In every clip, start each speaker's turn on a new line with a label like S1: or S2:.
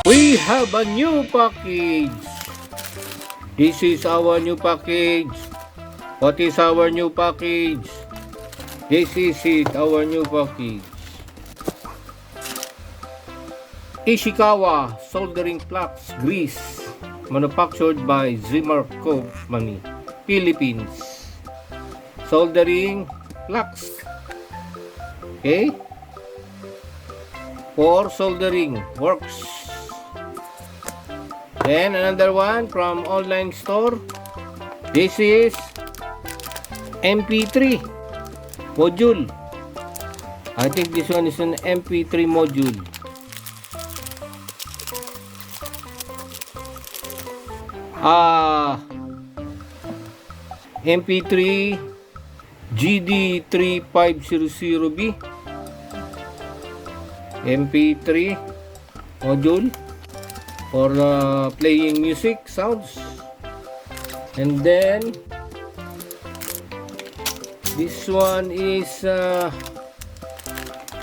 S1: We have a new package. This is our new package. What is our new package? This is it, our new package. Ishikawa soldering flux grease, manufactured by Zimmer Company, Philippines. Soldering flux. Okay? For soldering works. Then another one from online store. This is MP3 module. I think this one is an MP3 module. MP3 GD3500B. MP3 module for playing music sounds. And then this one is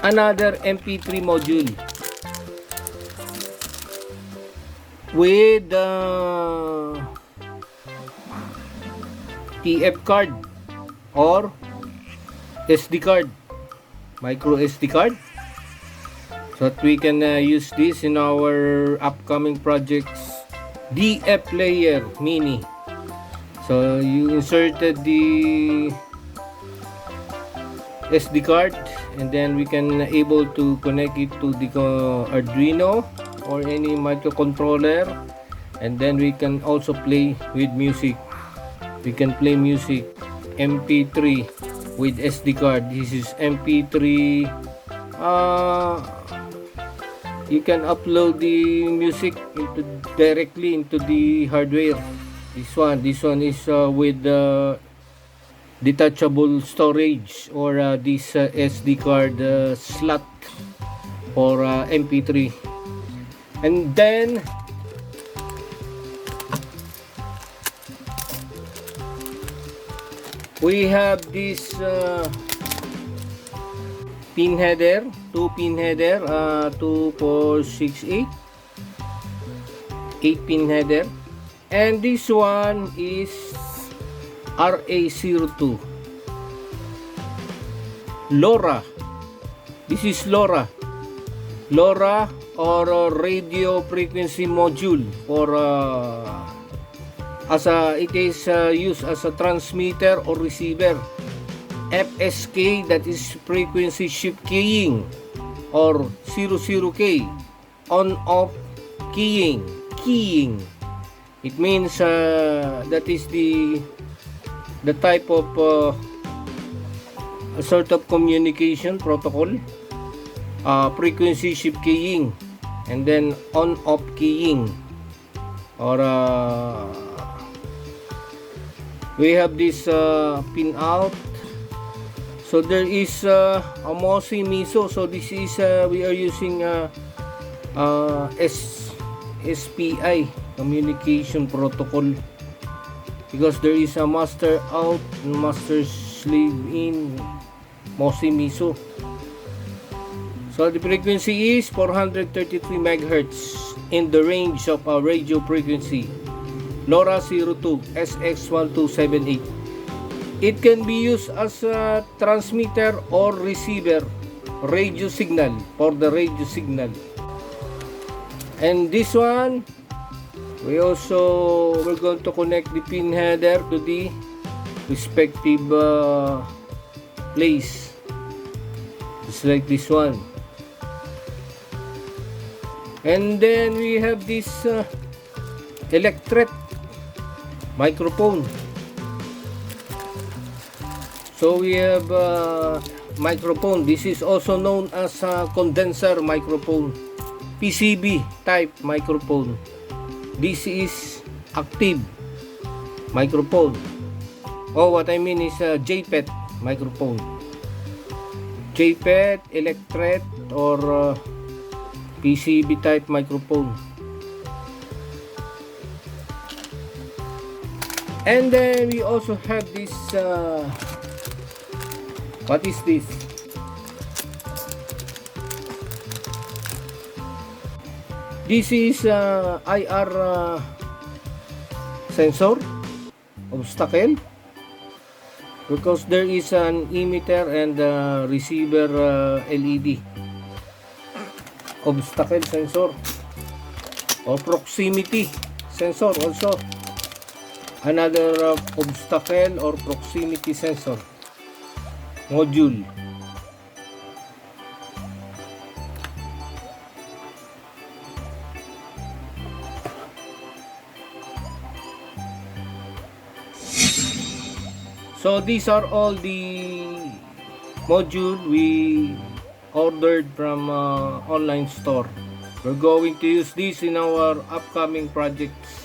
S1: another MP3 module with TF card or SD card, micro SD card, so that we can use this in our upcoming projects. DF player mini. So you inserted the SD card and then we can able to connect it to the Arduino or any microcontroller, and then we can also play with music. We can play music MP3 with SD card. This is MP3. You can upload the music directly into the hardware. This one is with detachable storage or this SD card slot for MP3. And then we have this pin header, 2-pin header, 2, 4, 6, 8 pin header, and this one is RA02 LoRa. This is LoRa or radio frequency module for it is used as a transmitter or receiver. FSK, that is frequency shift keying, or 00K, on off keying. It means that is the type of a sort of communication protocol. Frequency shift keying and then on off keying, or we have this pin out. So there is a MOSI MISO. So this is we are using SPI communication protocol, because there is a master out and master slave in MOSI MISO. So the frequency is 433 MHz in the range of a radio frequency. LoRa 02 SX1278. It can be used as a transmitter or receiver radio signal, for the radio signal. And this one, we're going to connect the pin header to the respective place, just like this one. And then we have this electret microphone. So we have microphone. This is also known as a condenser microphone. PCB type microphone. This is active microphone. What I mean is JPET microphone. JPET, electret, or PCB type microphone. And then we also have this what is this? This is IR sensor obstacle, because there is an emitter and receiver LED. Obstacle sensor or proximity sensor also. Another obstacle or proximity sensor module. So these are all the module we ordered from online store. We're going to use this in our upcoming projects.